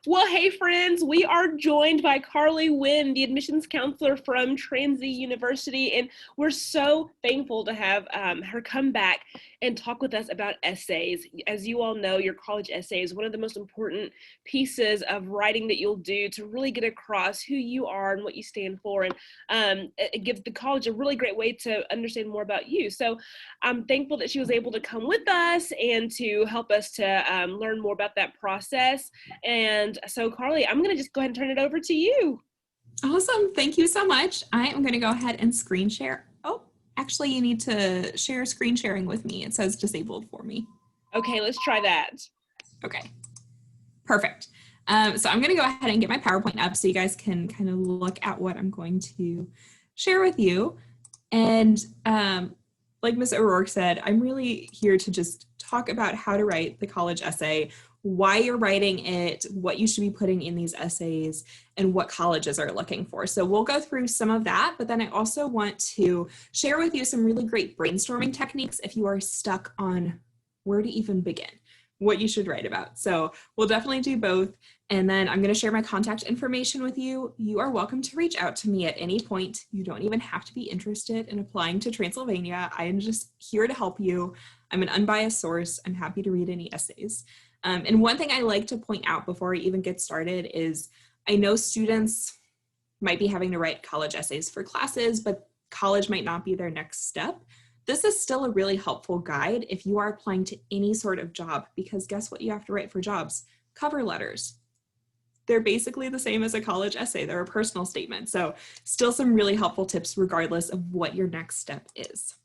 Well, hey friends, we are joined by Carly Wynn, the admissions counselor from Transy University, and we're so thankful to have her come back and talk with us about essays. As you all know, your college essay is one of the most important pieces of writing that you'll do to really get across who you are and what you stand for, and it gives the college a really great way to understand more about you. So I'm thankful that she was able to come with us and to help us to learn more about that process. And so, Carly, I'm going to just go ahead and turn it over to you. Awesome. Thank you so much. I am going to go ahead and screen share. Oh, actually, you need to share screen sharing with me. It says disabled for me. Okay, let's try that. Okay, perfect. So I'm going to go ahead and get my PowerPoint up so you guys can kind of look at what I'm going to share with you. And like Ms. O'Rourke said, I'm really here to just talk about how to write the college essay, why you're writing it, what you should be putting in these essays, and what colleges are looking for. So we'll go through some of that, but then I also want to share with you some really great brainstorming techniques if you are stuck on where to even begin, what you should write about. So we'll definitely do both. And then I'm going to share my contact information with you. You are welcome to reach out to me at any point. You don't even have to be interested in applying to Transylvania. I am just here to help you. I'm an unbiased source. I'm happy to read any essays. And one thing I like to point out before I even get started is I know students might be having to write college essays for classes, but college might not be their next step. This is still a really helpful guide if you are applying to any sort of job, because guess what you have to write for jobs? Cover letters. They're basically the same as a college essay. They're a personal statement. So still some really helpful tips regardless of what your next step is.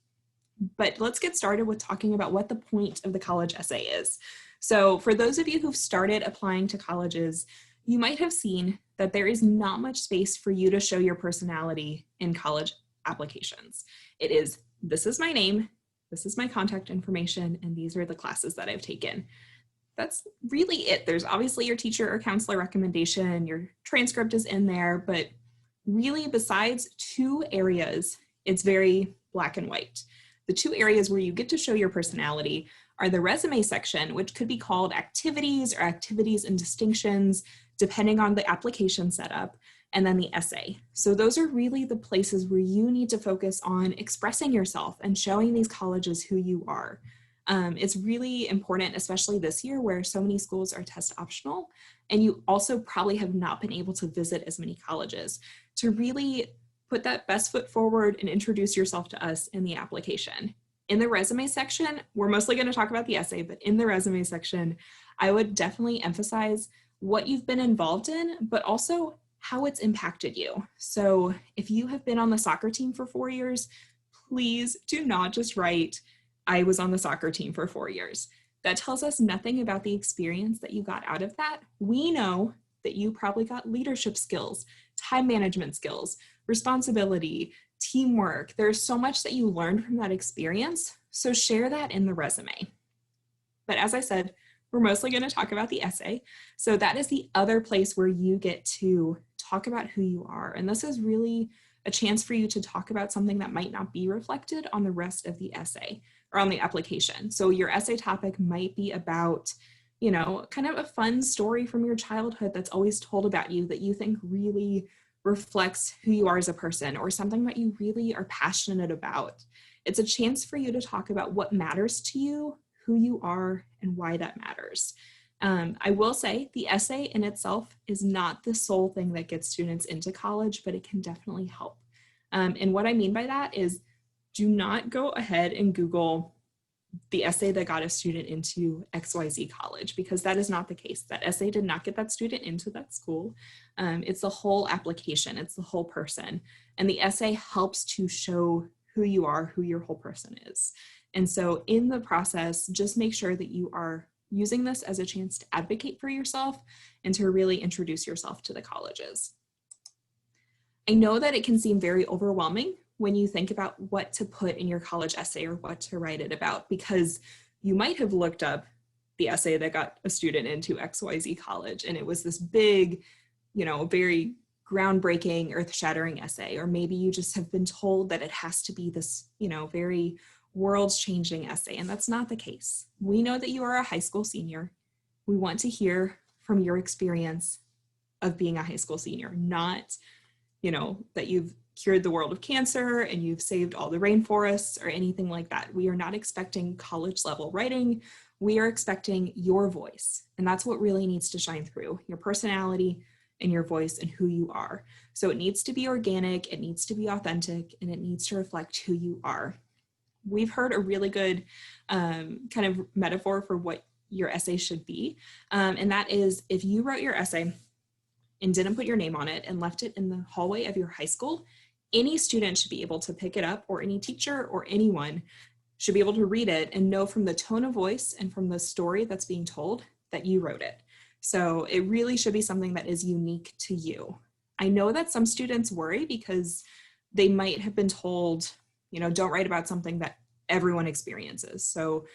But let's get started with talking about what the point of the college essay is. So for those of you who've started applying to colleges, you might have seen that there is not much space for you to show your personality in college applications. It is, this is my name, this is my contact information, and these are the classes that I've taken. That's really it. There's obviously your teacher or counselor recommendation, your transcript is in there, but really besides two areas, it's very black and white. The two areas where you get to show your personality are the resume section, which could be called activities or activities and distinctions, depending on the application setup, and then the essay. So those are really the places where you need to focus on expressing yourself and showing these colleges who you are. It's really important, especially this year where so many schools are test optional, and you also probably have not been able to visit as many colleges, to really put that best foot forward and introduce yourself to us in the application. In the resume section, we're mostly going to talk about the essay, but in the resume section, I would definitely emphasize what you've been involved in, but also how it's impacted you. So if you have been on the soccer team for 4 years, please do not just write, I was on the soccer team for 4 years. That tells us nothing about the experience that you got out of that. We know that you probably got leadership skills, time management skills, responsibility, teamwork. There's so much that you learned from that experience. So share that in the resume. But as I said, we're mostly going to talk about the essay. So that is the other place where you get to talk about who you are. And this is really a chance for you to talk about something that might not be reflected on the rest of the essay or on the application. So your essay topic might be about, you know, kind of a fun story from your childhood that's always told about you that you think really reflects who you are as a person, or something that you really are passionate about. It's a chance for you to talk about what matters to you, who you are, and why that matters. I will say the essay in itself is not the sole thing that gets students into college, but it can definitely help. And what I mean by that is, do not go ahead and Google the essay that got a student into XYZ college, because that is not the case. That essay did not get that student into that school. It's the whole application, it's the whole person. And the essay helps to show who you are, who your whole person is. And so in the process, just make sure that you are using this as a chance to advocate for yourself and to really introduce yourself to the colleges. I know that it can seem very overwhelming when you think about what to put in your college essay or what to write it about, because you might have looked up the essay that got a student into XYZ college and it was this big, you know, very groundbreaking, earth-shattering essay, or maybe you just have been told that it has to be this, you know, very world-changing essay, and that's not the case. We know that you are a high school senior. We want to hear from your experience of being a high school senior, not, that you've cured the world of cancer and you've saved all the rainforests or anything like that. We are not expecting college level writing. We are expecting your voice. And that's what really needs to shine through, your personality and your voice and who you are. So it needs to be organic, it needs to be authentic, and it needs to reflect who you are. We've heard a really good kind of metaphor for what your essay should be. And that is, if you wrote your essay and didn't put your name on it and left it in the hallway of your high school, any student should be able to pick it up, or any teacher or anyone should be able to read it and know from the tone of voice and from the story that's being told that you wrote it. So it really should be something that is unique to you. I know that some students worry because they might have been told, don't write about something that everyone experiences. So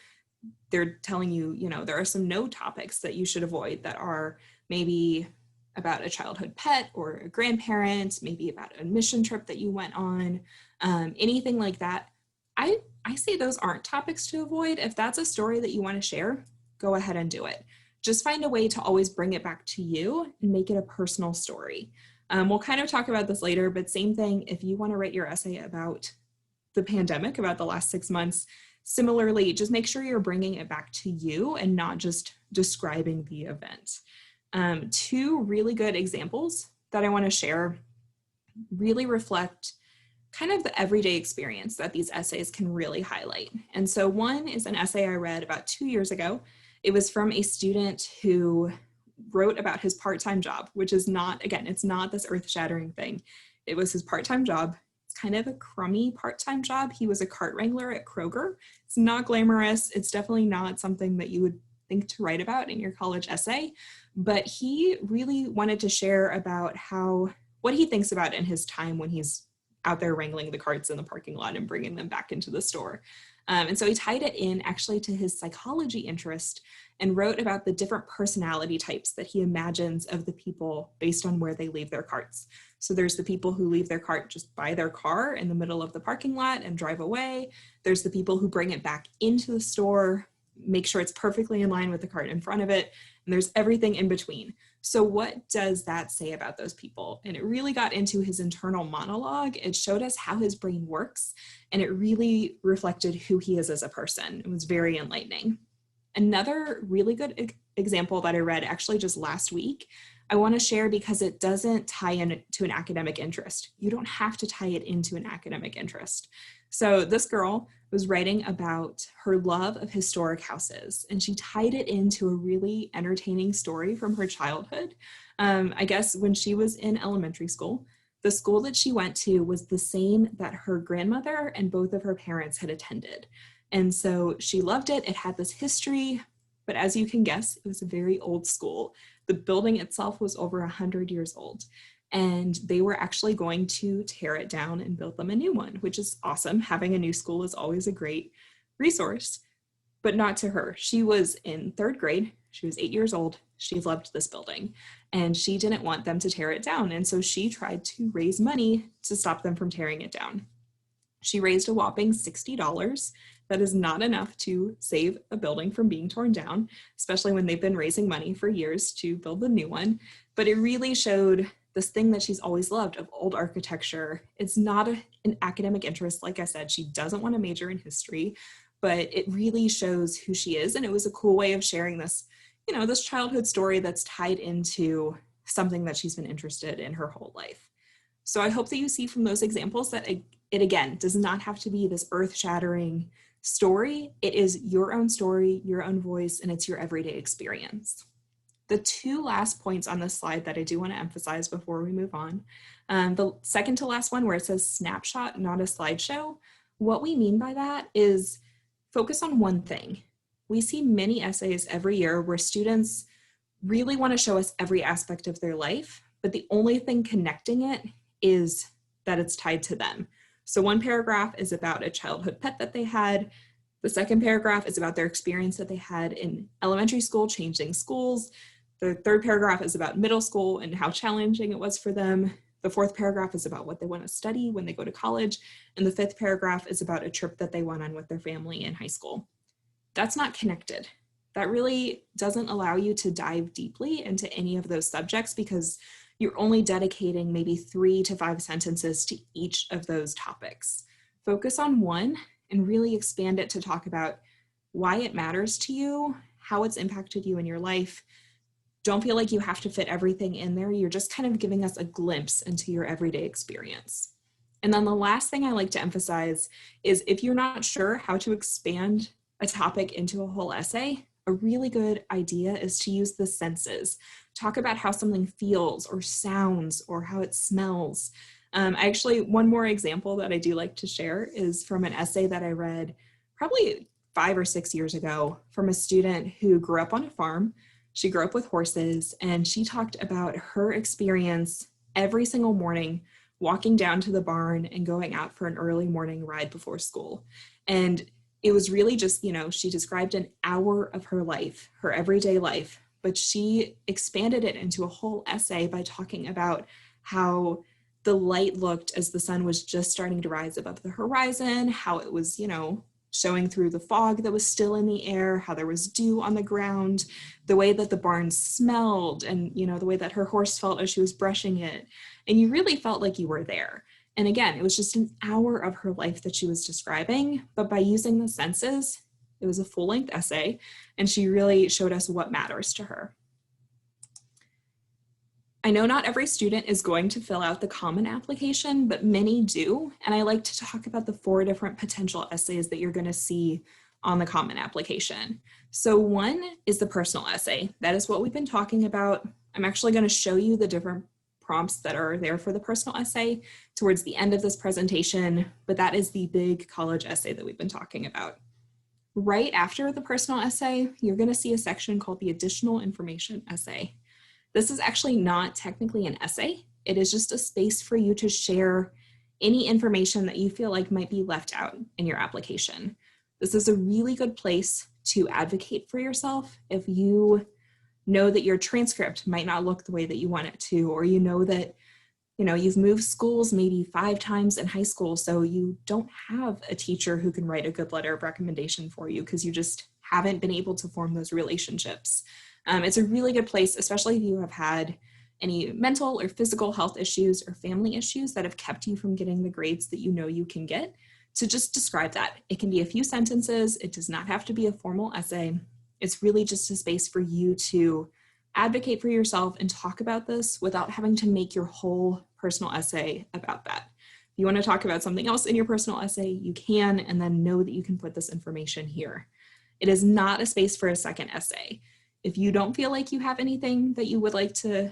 they're telling you, there are some no topics that you should avoid that are maybe about a childhood pet or a grandparent, maybe about a mission trip that you went on, anything like that. I say those aren't topics to avoid. If that's a story that you want to share, go ahead and do it. Just find a way to always bring it back to you and make it a personal story. We'll kind of talk about this later, but same thing, if you want to write your essay about the pandemic, about the last 6 months, similarly, just make sure you're bringing it back to you and not just describing the event. Two really good examples that I want to share really reflect kind of the everyday experience that these essays can really highlight. And so one is an essay I read about 2 years ago. It was from a student who wrote about his part-time job, which is not, again, it's not this earth-shattering thing. It was his part-time job. It's kind of a crummy part-time job. He was a cart wrangler at Kroger. It's not glamorous. It's definitely not something that you would think to write about in your college essay, but he really wanted to share about what he thinks about in his time when he's out there wrangling the carts in the parking lot and bringing them back into the store. And so he tied it in actually to his psychology interest and wrote about the different personality types that he imagines of the people based on where they leave their carts. So there's the people who leave their cart just by their car in the middle of the parking lot and drive away. There's the people who bring it back into the store, make sure it's perfectly in line with the cart in front of it, and there's everything in between. So what does that say about those people? And it really got into his internal monologue. It showed us how his brain works, and it really reflected who he is as a person. It was very enlightening. Another really good example that I read actually just last week, I want to share because it doesn't tie into an academic interest. You don't have to tie it into an academic interest. So this girl was writing about her love of historic houses, and she tied it into a really entertaining story from her childhood. I guess when she was in elementary school, the school that she went to was the same that her grandmother and both of her parents had attended. And so she loved it. It had this history, but as you can guess, it was a very old school. The building itself was over 100 years old. And they were actually going to tear it down and build them a new one, which is awesome. Having a new school is always a great resource, but not to her. She was in 3rd grade. She was 8 years old. She loved this building and she didn't want them to tear it down. And so she tried to raise money to stop them from tearing it down. She raised a whopping $60. That is not enough to save a building from being torn down, especially when they've been raising money for years to build the new one. But it really showed this thing that she's always loved of old architecture. It's not an academic interest. Like I said, she doesn't want to major in history, but it really shows who she is. And it was a cool way of sharing this, this childhood story that's tied into something that she's been interested in her whole life. So I hope that you see from those examples that it again does not have to be this earth-shattering story. It is your own story, your own voice, and it's your everyday experience. The 2 last points on this slide that I do want to emphasize before we move on. The second to last one where it says snapshot, not a slideshow. What we mean by that is focus on one thing. We see many essays every year where students really want to show us every aspect of their life, but the only thing connecting it is that it's tied to them. So one paragraph is about a childhood pet that they had. The second paragraph is about their experience that they had in elementary school, changing schools. The third paragraph is about middle school and how challenging it was for them. The fourth paragraph is about what they want to study when they go to college. And the fifth paragraph is about a trip that they went on with their family in high school. That's not connected. that really doesn't allow you to dive deeply into any of those subjects because you're only dedicating maybe 3 to 5 sentences to each of those topics. Focus on one and really expand it to talk about why it matters to you, how it's impacted you in your life. Don't feel like you have to fit everything in there. You're just kind of giving us a glimpse into your everyday experience. And then the last thing I like to emphasize is if you're not sure how to expand a topic into a whole essay, a really good idea is to use the senses. Talk about how something feels or sounds or how it smells. Actually, one more example that I do like to share is from an essay that I read probably 5 or 6 years ago from a student who grew up on a farm. She grew up with horses, and she talked about her experience every single morning walking down to the barn and going out for an early morning ride before school. And it was really just, she described an hour of her life, her everyday life, but she expanded it into a whole essay by talking about how the light looked as the sun was just starting to rise above the horizon, how it was, showing through the fog that was still in the air, how there was dew on the ground, the way that the barn smelled, and the way that her horse felt as she was brushing it. And you really felt like you were there. And again, it was just an hour of her life that she was describing, but by using the senses, it was a full-length essay, and she really showed us what matters to her. I know not every student is going to fill out the common application, but many do. And I like to talk about the 4 different potential essays that you're going to see on the common application. So one is the personal essay. That is what we've been talking about. I'm actually going to show you the different prompts that are there for the personal essay towards the end of this presentation, but that is the big college essay that we've been talking about. Right after the personal essay, you're going to see a section called the additional information essay. This is actually not technically an essay. It is just a space for you to share any information that you feel like might be left out in your application. This is a really good place to advocate for yourself if you know that your transcript might not look the way that you want it to, or that you've moved schools maybe 5 times in high school, so you don't have a teacher who can write a good letter of recommendation for you because you just haven't been able to form those relationships. It's a really good place, especially if you have had any mental or physical health issues or family issues that have kept you from getting the grades that you can get, to just describe that. It can be a few sentences. It does not have to be a formal essay. It's really just a space for you to advocate for yourself and talk about this without having to make your whole personal essay about that. If you want to talk about something else in your personal essay, you can, and then know that you can put this information here. It is not a space for a second essay. If you don't feel like you have anything that you would like to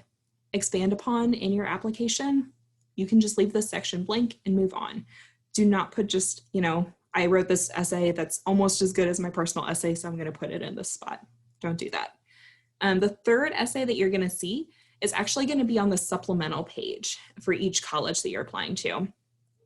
expand upon in your application, you can just leave this section blank and move on. Do not put just, I wrote this essay that's almost as good as my personal essay, so I'm going to put it in this spot. Don't do that. The third essay that you're going to see is actually going to be on the supplemental page for each college that you're applying to.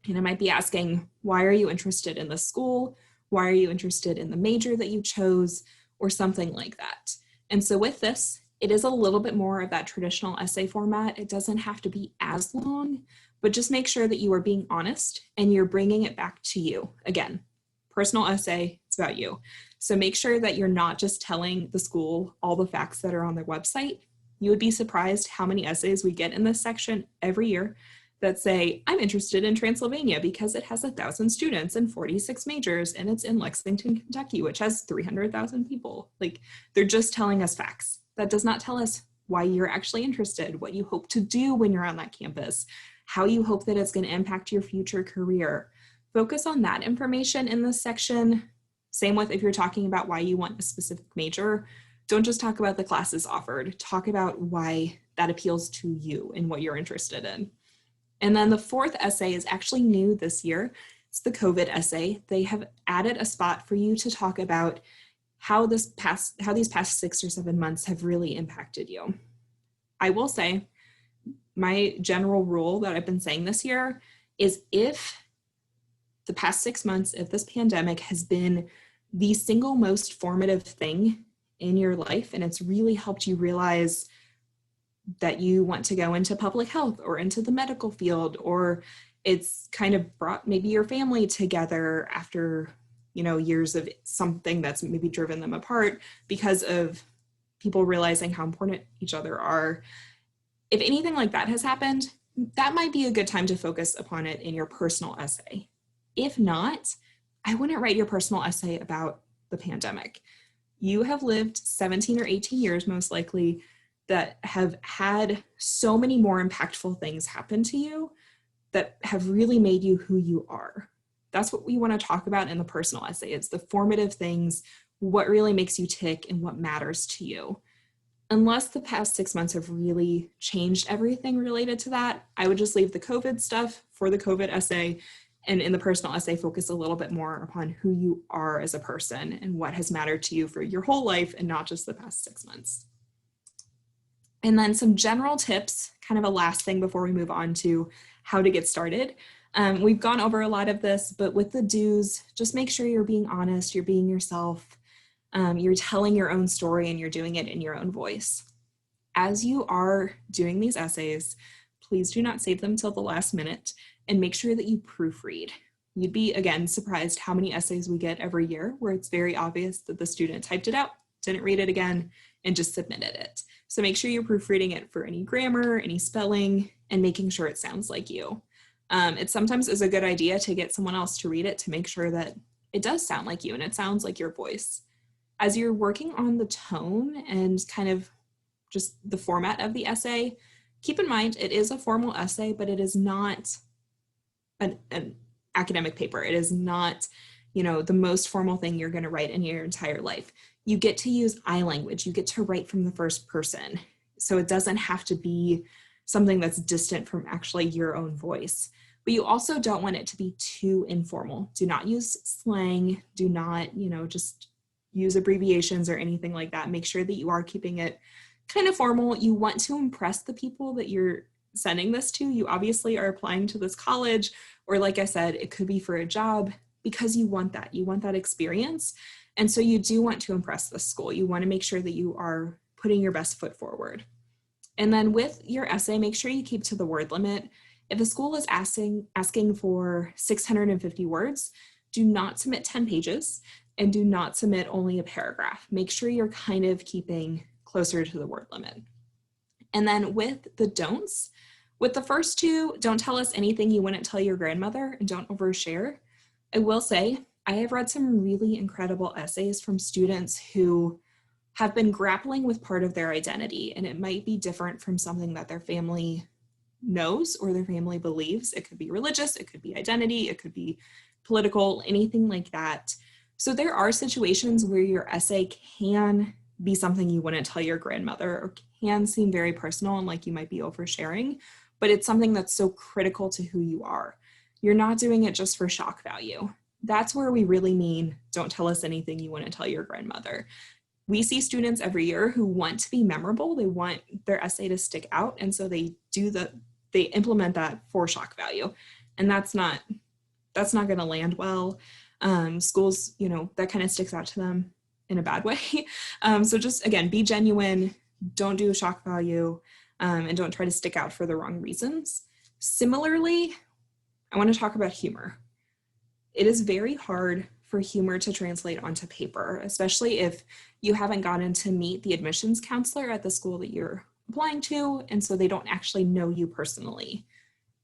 And I might be asking, why are you interested in this school? Why are you interested in the major that you chose? Or something like that. And so with this, it is a little bit more of that traditional essay format. It doesn't have to be as long, but just make sure that you are being honest and you're bringing it back to you. Again, personal essay, it's about you. So make sure that you're not just telling the school all the facts that are on their website. You would be surprised how many essays we get in this section every year that say, I'm interested in Transylvania because it has 1,000 students and 46 majors, and it's in Lexington, Kentucky, which has 300,000 people. Like, they're just telling us facts. That does not tell us why you're actually interested, what you hope to do when you're on that campus, how you hope that it's going to impact your future career. Focus on that information in this section. Same with if you're talking about why you want a specific major. Don't just talk about the classes offered. Talk about why that appeals to you and what you're interested in. And then the fourth essay is actually new this year. It's the COVID essay. They have added a spot for you to talk about how these past 6 or 7 months have really impacted you. I will say, my general rule that I've been saying this year is if the past 6 months, if this pandemic has been the single most formative thing in your life, and it's really helped you realize that you want to go into public health or into the medical field, or it's kind of brought maybe your family together after years of something that's maybe driven them apart because of people realizing how important each other are. If anything like that has happened, that might be a good time to focus upon it in your personal essay. If not, I wouldn't write your personal essay about the pandemic. You have lived 17 or 18 years, most likely, that have had so many more impactful things happen to you that have really made you who you are. That's what we want to talk about in the personal essay. It's the formative things, what really makes you tick and what matters to you. Unless the past 6 months have really changed everything related to that, I would just leave the COVID stuff for the COVID essay, and in the personal essay, focus a little bit more upon who you are as a person and what has mattered to you for your whole life and not just the past 6 months. And then some general tips, kind of a last thing before we move on to how to get started. We've gone over a lot of this, but with the do's, just make sure you're being honest, you're being yourself, you're telling your own story, and you're doing it in your own voice. As you are doing these essays, please do not save them till the last minute and make sure that you proofread. You'd be, again, surprised how many essays we get every year where it's very obvious that the student typed it out, didn't read it again, and just submitted it. So make sure you're proofreading it for any grammar, any spelling, and making sure it sounds like you. It sometimes is a good idea to get someone else to read it to make sure that it does sound like you and it sounds like your voice. As you're working on the tone and kind of just the format of the essay, keep in mind it is a formal essay, but it is not an academic paper. It is not, the most formal thing you're going to write in your entire life. You get to use I language. You get to write from the first person. So it doesn't have to be something that's distant from actually your own voice. But you also don't want it to be too informal. Do not use slang. Do not, just use abbreviations or anything like that. Make sure that you are keeping it kind of formal. You want to impress the people that you're sending this to. You obviously are applying to this college, or like I said, it could be for a job, because you want that. You want that experience. And so you do want to impress the school. You want to make sure that you are putting your best foot forward. And then with your essay, make sure you keep to the word limit. If the school is asking for 650 words, do not submit 10 pages and do not submit only a paragraph. Make sure you're kind of keeping closer to the word limit. And then with the don'ts, with the first two, don't tell us anything you wouldn't tell your grandmother, and don't overshare. I will say, I have read some really incredible essays from students who have been grappling with part of their identity, and it might be different from something that their family knows or their family believes. It could be religious, it could be identity, it could be political, anything like that. So there are situations where your essay can be something you wouldn't tell your grandmother, or can seem very personal and like you might be oversharing, but it's something that's so critical to who you are. You're not doing it just for shock value. That's where we really mean, don't tell us anything you wouldn't tell your grandmother. We see students every year who want to be memorable. They want their essay to stick out. And so they implement that for shock value. And that's not going to land well. Schools, that kind of sticks out to them in a bad way. So just, again, be genuine, don't do shock value, and don't try to stick out for the wrong reasons. Similarly, I want to talk about humor. It is very hard for humor to translate onto paper, especially if you haven't gotten to meet the admissions counselor at the school that you're applying to, and so they don't actually know you personally.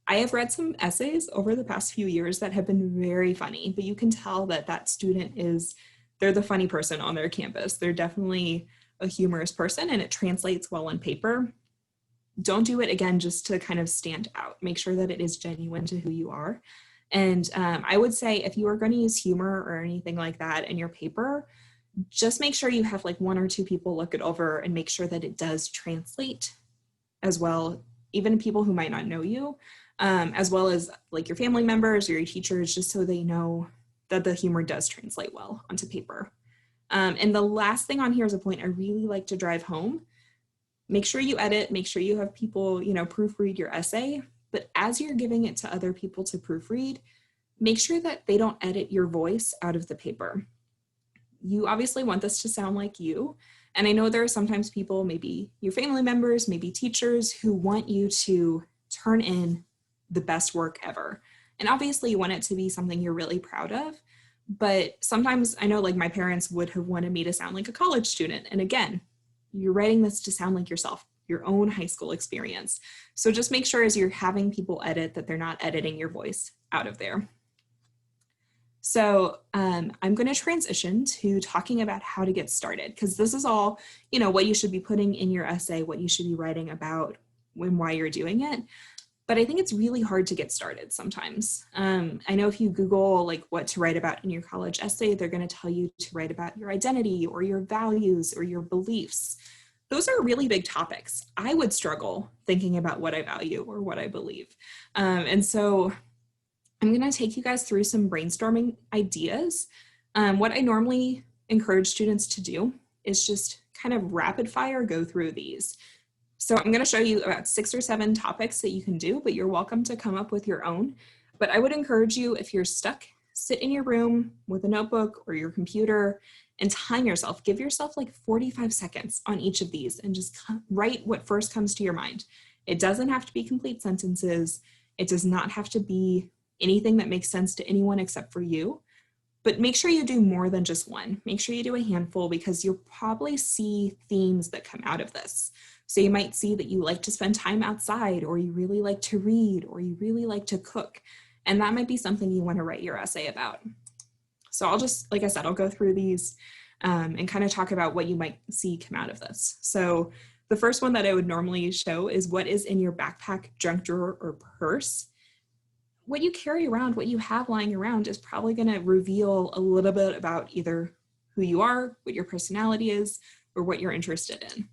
I have read some essays over the past few years that have been very funny, but you can tell that student they're the funny person on their campus. They're definitely a humorous person, and it translates well on paper. Don't do it, again, just to kind of stand out. Make sure that it is genuine to who you are. And I would say if you are going to use humor or anything like that in your paper, just make sure you have like one or two people look it over and make sure that it does translate as well, even people who might not know you, as well as like your family members or your teachers, just so they know that the humor does translate well onto paper. And the last thing on here is a point I really like to drive home. Make sure you edit, make sure you have people, proofread your essay. But as you're giving it to other people to proofread, make sure that they don't edit your voice out of the paper. You obviously want this to sound like you. And I know there are sometimes people, maybe your family members, maybe teachers, who want you to turn in the best work ever. And obviously you want it to be something you're really proud of, But sometimes I know like my parents would have wanted me to sound like a college student. And again, you're writing this to sound like yourself, your own high school experience. So just make sure as you're having people edit that they're not editing your voice out of there. So I'm going to transition to talking about how to get started, because this is all, you know, what you should be putting in your essay, what you should be writing about, when, why you're doing it. But I think it's really hard to get started sometimes. I know if you Google like what to write about in your college essay, they're going to tell you to write about your identity or your values or your beliefs. Those are really big topics. I would struggle thinking about what I value or what I believe. And so I'm going to take you guys through some brainstorming ideas. What I normally encourage students to do is just kind of rapid fire go through these. So I'm going to show you about 6 or 7 topics that you can do, but you're welcome to come up with your own. But I would encourage you, if you're stuck, sit in your room with a notebook or your computer and time yourself. Give yourself like 45 seconds on each of these and just write what first comes to your mind. It doesn't have to be complete sentences. It does not have to be anything that makes sense to anyone except for you. But make sure you do more than just one. Make sure you do a handful, because you'll probably see themes that come out of this. So you might see that you like to spend time outside, or you really like to read, or you really like to cook. And that might be something you want to write your essay about. So I'll just, like I said, I'll go through these and kind of talk about what you might see come out of this. So the first one that I would normally show is what is in your backpack, junk drawer, or purse. What you carry around, what you have lying around, is probably going to reveal a little bit about either who you are, what your personality is, or what you're interested in.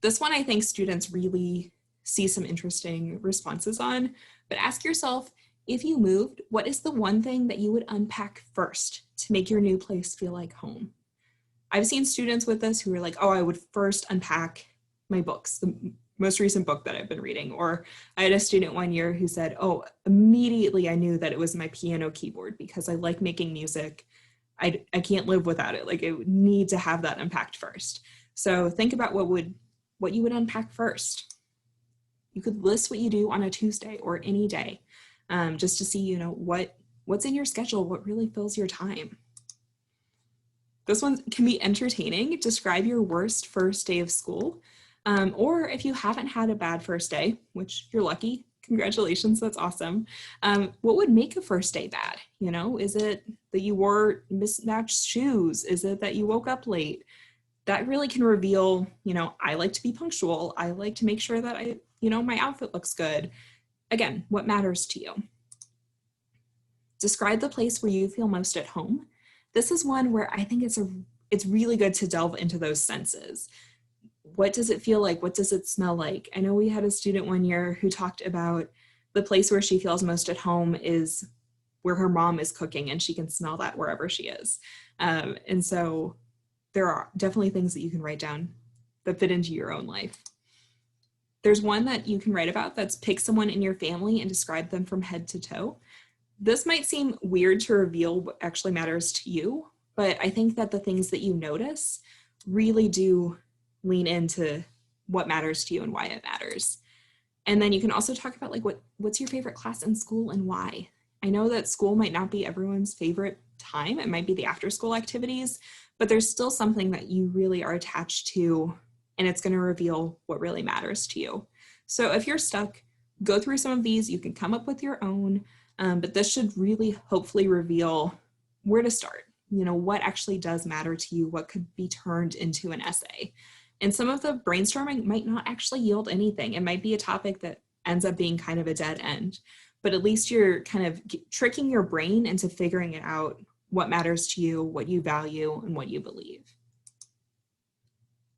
This one I think students really see some interesting responses on, but ask yourself, if you moved, what is the one thing that you would unpack first to make your new place feel like home? I've seen students with this who are like, oh, I would first unpack my books, the most recent book that I've been reading. Or I had a student one year who said, oh, immediately I knew that it was my piano keyboard because I like making music. I can't live without it. Like, I would need to have that unpacked first. So think about what you would unpack first. You could list what you do on a Tuesday or any day, just to see, you know, what's in your schedule, what really fills your time. This one can be entertaining. Describe your worst first day of school. Or if you haven't had a bad first day, which you're lucky, congratulations, that's awesome. What would make a first day bad? You know, is it that you wore mismatched shoes? Is it that you woke up late? That really can reveal, you know, I like to be punctual. I like to make sure that my outfit looks good. Again, what matters to you? Describe the place where you feel most at home. This is one where I think it's really good to delve into those senses. What does it feel like? What does it smell like? I know we had a student one year who talked about the place where she feels most at home is where her mom is cooking, and she can smell that wherever she is. And so there are definitely things that you can write down that fit into your own life. There's one that you can write about that's pick someone in your family and describe them from head to toe. This might seem weird to reveal what actually matters to you, but I think that the things that you notice really do lean into what matters to you and why it matters. And then you can also talk about like what's your favorite class in school and why. I know that school might not be everyone's favorite time. It might be the after school activities, but there's still something that you really are attached to, and it's going to reveal what really matters to you. So if you're stuck, go through some of these. You can come up with your own, but this should really hopefully reveal where to start. You know, what actually does matter to you, what could be turned into an essay. And some of the brainstorming might not actually yield anything. It might be a topic that ends up being kind of a dead end, but at least you're kind of tricking your brain into figuring it out, what matters to you, what you value, and what you believe.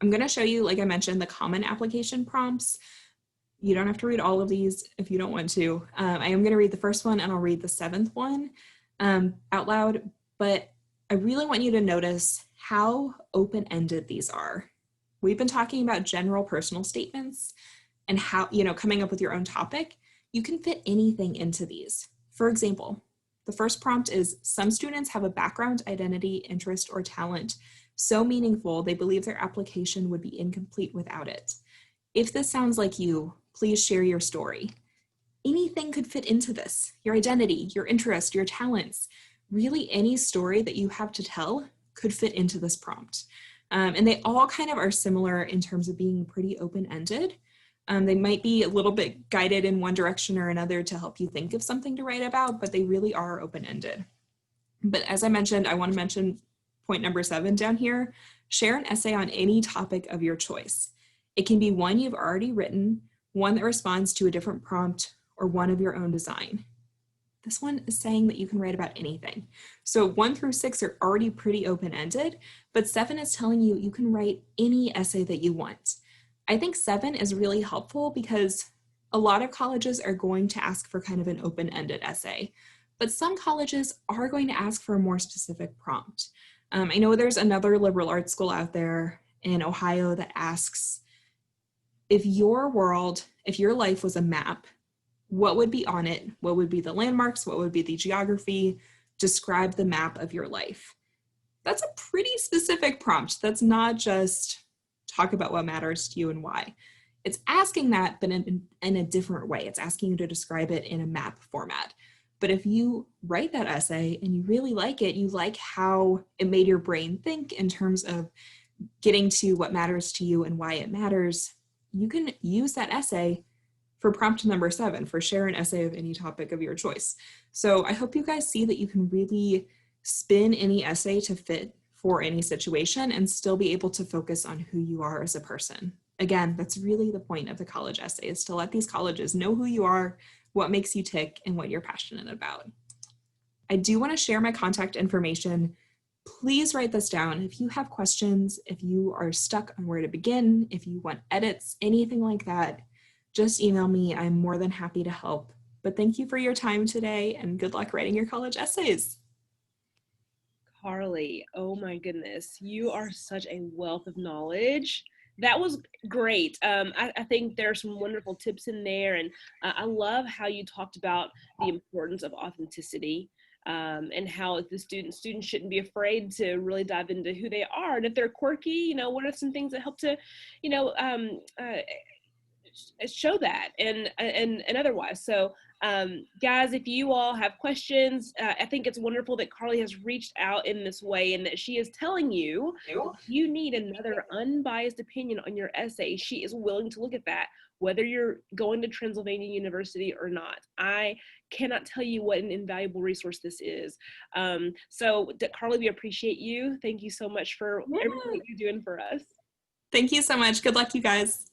I'm going to show you, like I mentioned, the common application prompts. You don't have to read all of these if you don't want to. I am going to read the first one and I'll read the 7th one out loud, but I really want you to notice how open-ended these are. We've been talking about general personal statements and how, you know, coming up with your own topic. You can fit anything into these. For example, the first prompt is, some students have a background, identity, interest, or talent so meaningful they believe their application would be incomplete without it. If this sounds like you, please share your story. Anything could fit into this. Your identity, your interest, your talents. really any story that you have to tell could fit into this prompt. And they all kind of are similar in terms of being pretty open-ended. They might be a little bit guided in one direction or another to help you think of something to write about, but they really are open-ended. But as I mentioned, I want to mention point number 7 down here. Share an essay on any topic of your choice. It can be one you've already written, one that responds to a different prompt, or one of your own design. This one is saying that you can write about anything. So 1 through 6 are already pretty open-ended, but 7 is telling you you can write any essay that you want. I think 7 is really helpful because a lot of colleges are going to ask for kind of an open-ended essay, but some colleges are going to ask for a more specific prompt. I know there's another liberal arts school out there in Ohio that asks, if your world, if your life was a map, what would be on it? What would be the landmarks? What would be the geography? Describe the map of your life. That's a pretty specific prompt. That's not just talk about what matters to you and why. It's asking that, but in a different way. It's asking you to describe it in a map format. But if you write that essay and you really like it, you like how it made your brain think in terms of getting to what matters to you and why it matters, you can use that essay for prompt number 7, for share an essay of any topic of your choice. So I hope you guys see that you can really spin any essay to fit for any situation and still be able to focus on who you are as a person. Again, that's really the point of the college essay, is to let these colleges know who you are, what makes you tick, and what you're passionate about. I do want to share my contact information. Please write this down. If you have questions, if you are stuck on where to begin, if you want edits, anything like that, just email me. I'm more than happy to help. But thank you for your time today, and good luck writing your college essays. Carly, oh my goodness, you are such a wealth of knowledge. That was great. I think there are some wonderful tips in there, and I love how you talked about the importance of authenticity, and how the students shouldn't be afraid to really dive into who they are, and if they're quirky, what are some things that help to, show that and otherwise. So guys, if you all have questions, I think it's wonderful that Carly has reached out in this way, and that she is telling you if you need another unbiased opinion on your essay, she is willing to look at that, whether you're going to Transylvania University or not. I cannot tell you what an invaluable resource this is. So Carly, we appreciate you. Thank you so much for everything that you're doing for us. Thank you so much. Good luck, you guys.